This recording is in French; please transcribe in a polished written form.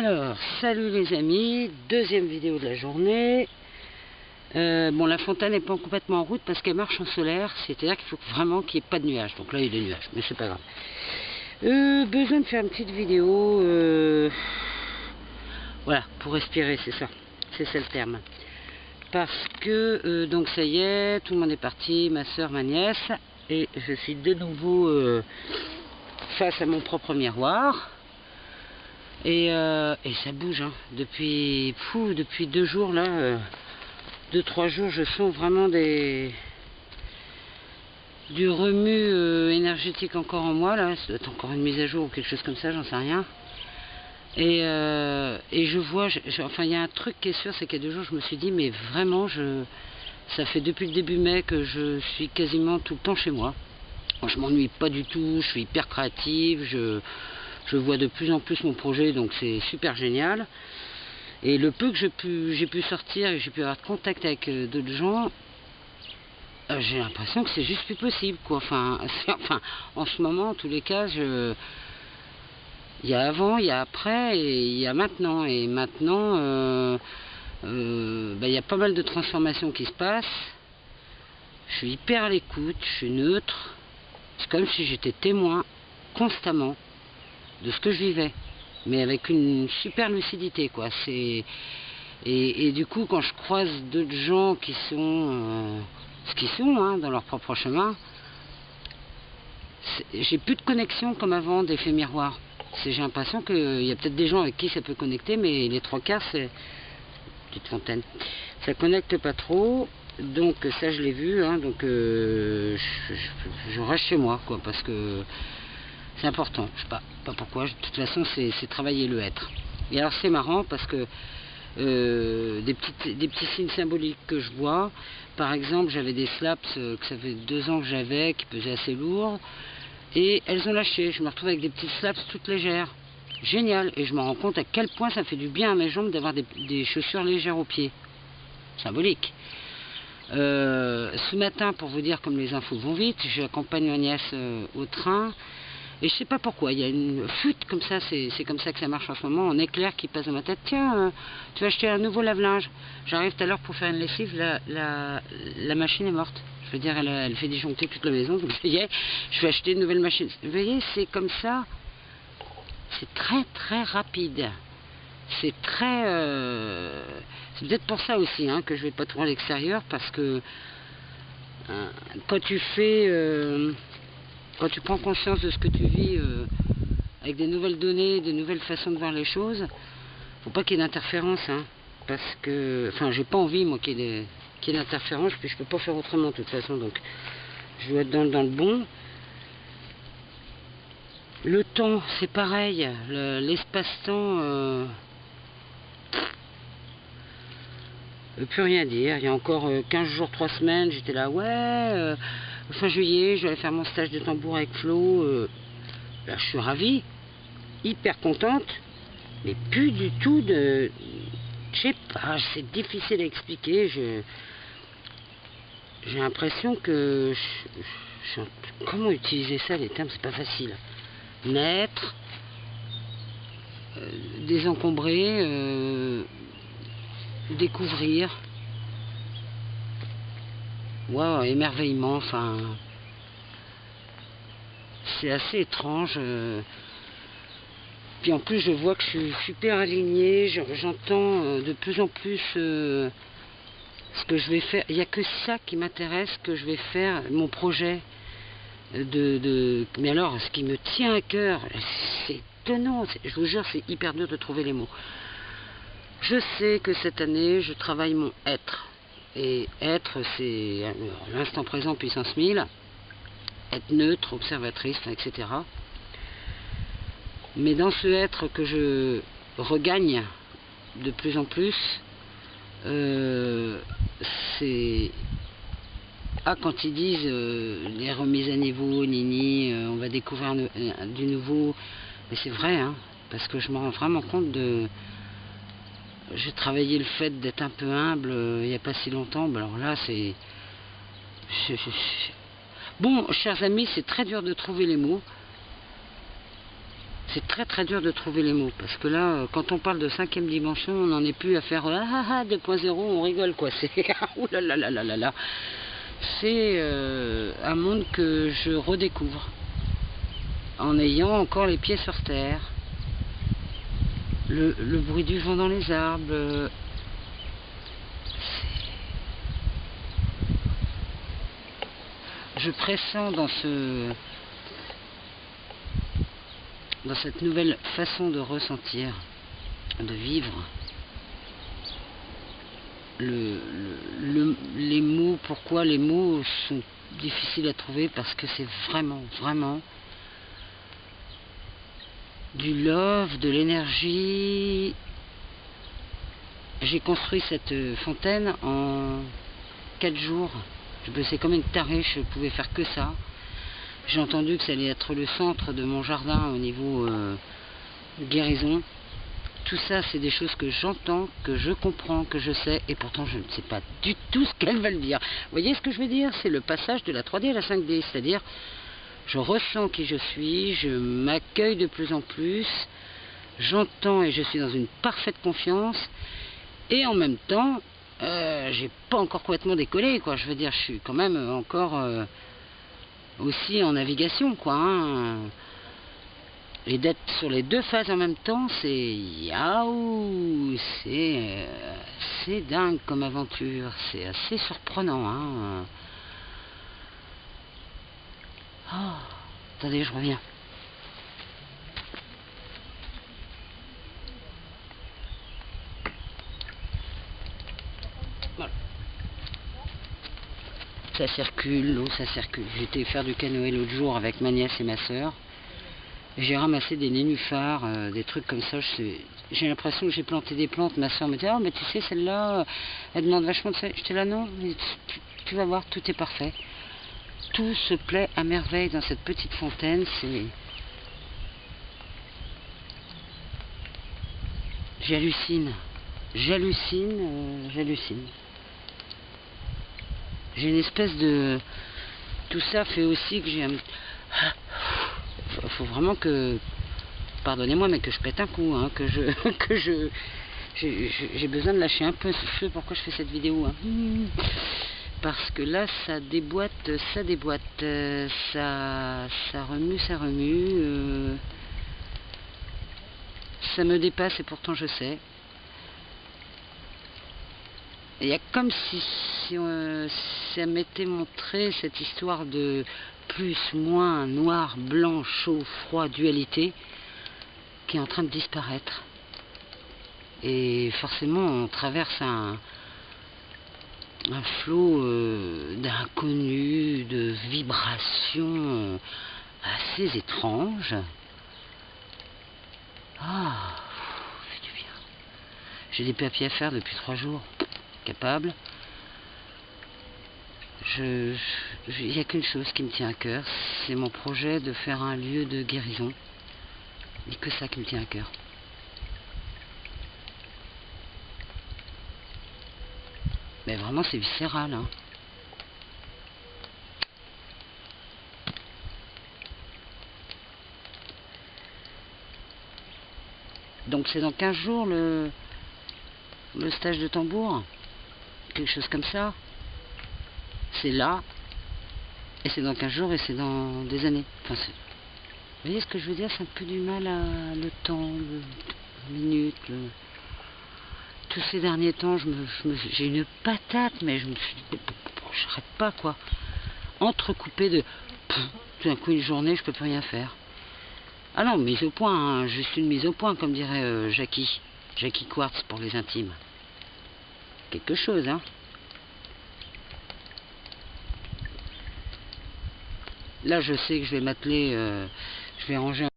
Alors, salut les amis, deuxième vidéo de la journée. Bon, la fontaine n'est pas complètement en route parce qu'elle marche en solaire, c'est-à-dire qu'il faut vraiment qu'il n'y ait pas de nuages. Donc là, il y a des nuages, mais c'est pas grave. Besoin de faire une petite vidéo, voilà, pour respirer, c'est ça le terme. Parce que, donc ça y est, tout le monde est parti, ma soeur, ma nièce, et je suis de nouveau face à mon propre miroir. Et ça bouge, hein. Depuis 2 jours là, 2-3 jours, je sens vraiment du remue énergétique encore en moi là. Ça doit être encore une mise à jour ou quelque chose comme ça, j'en sais rien. Et je vois, enfin il y a un truc qui est sûr, c'est qu'il y a 2 jours, je me suis dit mais vraiment, ça fait depuis le début mai que je suis quasiment tout le temps chez moi. Bon, je m'ennuie pas du tout, je suis hyper créative, je vois de plus en plus mon projet, donc c'est super génial. Et le peu que j'ai pu sortir et j'ai pu avoir de contact avec d'autres gens, j'ai l'impression que c'est juste plus possible, quoi. Enfin, en ce moment, en tous les cas, il y a avant, il y a après et il y a maintenant. Et maintenant, il y a pas mal de transformations qui se passent. Je suis hyper à l'écoute, je suis neutre. C'est comme si j'étais témoin constamment de ce que je vivais, mais avec une super lucidité, quoi. Et du coup, quand je croise d'autres gens qui sont ce qu'ils sont, hein, dans leur propre chemin, j'ai plus de connexion comme avant d'effet miroir. J'ai l'impression qu'il y a peut-être des gens avec qui ça peut connecter, mais les 3/4, c'est petite fontaine, ça connecte pas trop. Donc ça, je l'ai vu, hein, donc je reste chez moi, quoi, parce que c'est important, je sais pas pourquoi, de toute façon c'est travailler le être. Et alors c'est marrant parce que des petits signes symboliques que je vois, par exemple j'avais des slaps que ça fait 2 ans que j'avais, qui pesaient assez lourd, et elles ont lâché, je me retrouve avec des petites slaps toutes légères, génial, et je me rends compte à quel point ça fait du bien à mes jambes d'avoir des chaussures légères aux pieds, symbolique. Ce matin, pour vous dire comme les infos vont vite, j'accompagne ma nièce au train. Et je sais pas pourquoi, il y a une fuite comme ça, c'est comme ça que ça marche en ce moment, en éclair qui passe dans ma tête. Tiens, tu vas acheter un nouveau lave-linge. J'arrive tout à l'heure pour faire une lessive, la machine est morte. Je veux dire, elle fait disjoncter toute la maison, donc ça y est, je vais acheter une nouvelle machine. Vous voyez, c'est comme ça, c'est très très rapide. C'est très... c'est peut-être pour ça aussi, hein, que je vais pas trop à l'extérieur, parce que quand tu fais... quand tu prends conscience de ce que tu vis avec des nouvelles données, des nouvelles façons de voir les choses, faut pas qu'il y ait d'interférence, hein, parce que, enfin, j'ai pas envie moi qu'il y ait d'interférence, puis je peux pas faire autrement de toute façon, donc je dois être dans le bon. Le temps, c'est pareil, l'espace-temps, plus rien dire. Il y a encore 15 jours, 3 semaines, j'étais là, ouais, fin juillet, je vais aller faire mon stage de tambour avec Flo. Là, je suis ravie, hyper contente, mais plus du tout de... Je sais pas, c'est difficile à expliquer. J'ai l'impression que... comment utiliser ça, les termes, c'est pas facile. Naître, désencombrer, découvrir. Waouh, émerveillement, enfin... C'est assez étrange. Puis en plus, je vois que je suis super alignée, j'entends de plus en plus ce que je vais faire. Il n'y a que ça qui m'intéresse, que je vais faire, mon projet. Mais alors, ce qui me tient à cœur, c'est étonnant, je vous jure, c'est hyper dur de trouver les mots. Je sais que cette année, je travaille mon être. Et être, c'est l'instant présent puissance 1000. Être neutre, observatrice, etc. Mais dans ce être que je regagne de plus en plus, c'est... Ah, quand ils disent les remises à niveau, nini, on va découvrir du nouveau, mais c'est vrai, hein, parce que je me rends vraiment compte de... J'ai travaillé le fait d'être un peu humble il n'y a pas si longtemps, alors là c'est... Bon, chers amis, c'est très dur de trouver les mots. C'est très très dur de trouver les mots, parce que là, quand on parle de 5e dimension, on n'en est plus à faire 2.0, on rigole quoi, c'est ouh là là là là là là. C'est un monde que je redécouvre, en ayant encore les pieds sur terre, le bruit du vent dans les arbres, je pressens dans cette nouvelle façon de ressentir, de vivre, les mots. Pourquoi les mots sont difficiles à trouver? Parce que c'est vraiment, vraiment du love, de l'énergie. J'ai construit cette fontaine en 4 jours. Je bossais comme une tarée, je pouvais faire que ça. J'ai entendu que ça allait être le centre de mon jardin au niveau guérison. Tout ça, c'est des choses que j'entends, que je comprends, que je sais, et pourtant je ne sais pas du tout ce qu'elles veulent dire. Vous voyez ce que je veux dire? C'est le passage de la 3D à la 5D, c'est-à-dire je ressens qui je suis, je m'accueille de plus en plus, j'entends et je suis dans une parfaite confiance, et en même temps, j'ai pas encore complètement décollé, quoi. Je veux dire, je suis quand même encore aussi en navigation, quoi. Hein. Et d'être sur les 2 phases en même temps, c'est yaou, c'est dingue comme aventure, c'est assez surprenant. Hein. Oh, attendez, je reviens. Voilà. Ça circule, l'eau, ça circule. J'étais faire du canoë l'autre jour avec ma nièce et ma soeur. J'ai ramassé des nénuphars, des trucs comme ça. J'ai l'impression que j'ai planté des plantes. Ma soeur me dit, ah mais tu sais, celle-là, elle demande vachement de ça. J'étais là, non, mais tu vas voir, tout est parfait. Tout se plaît à merveille dans cette petite fontaine. J'hallucine. J'hallucine. J'ai une espèce de... Tout ça fait aussi que j'ai un... Faut vraiment que... Pardonnez-moi, mais que je pète un coup, hein, j'ai besoin de lâcher un peu. C'est pourquoi je fais cette vidéo. Hein. Parce que là, ça déboîte, ça remue, ça me dépasse et pourtant je sais. Il y a comme si ça m'était montré cette histoire de plus, moins, noir, blanc, chaud, froid, dualité, qui est en train de disparaître. Et forcément, on traverse un flot d'inconnu, de vibrations assez étranges. Ah, ça fait du bien. J'ai des papiers à faire depuis 3 jours. Capable. Il n'y a qu'une chose qui me tient à cœur, c'est mon projet de faire un lieu de guérison. Il n'y a que ça qui me tient à cœur. Mais vraiment, c'est viscéral, hein. Donc c'est dans 15 jours le stage de tambour, quelque chose comme ça. C'est là, et c'est dans 15 jours, et c'est dans des années. Enfin, vous voyez ce que je veux dire? C'est un peu du mal à le temps, la minute, tous ces derniers temps, j'ai une patate, mais je me suis dit, j'arrête pas, quoi. Entrecoupé de... Tout d'un coup, une journée, je peux plus rien faire. Ah non, mise au point, hein, juste une mise au point, comme dirait Jackie Quartz pour les intimes. Quelque chose, hein. Là, je sais que je vais m'atteler, je vais ranger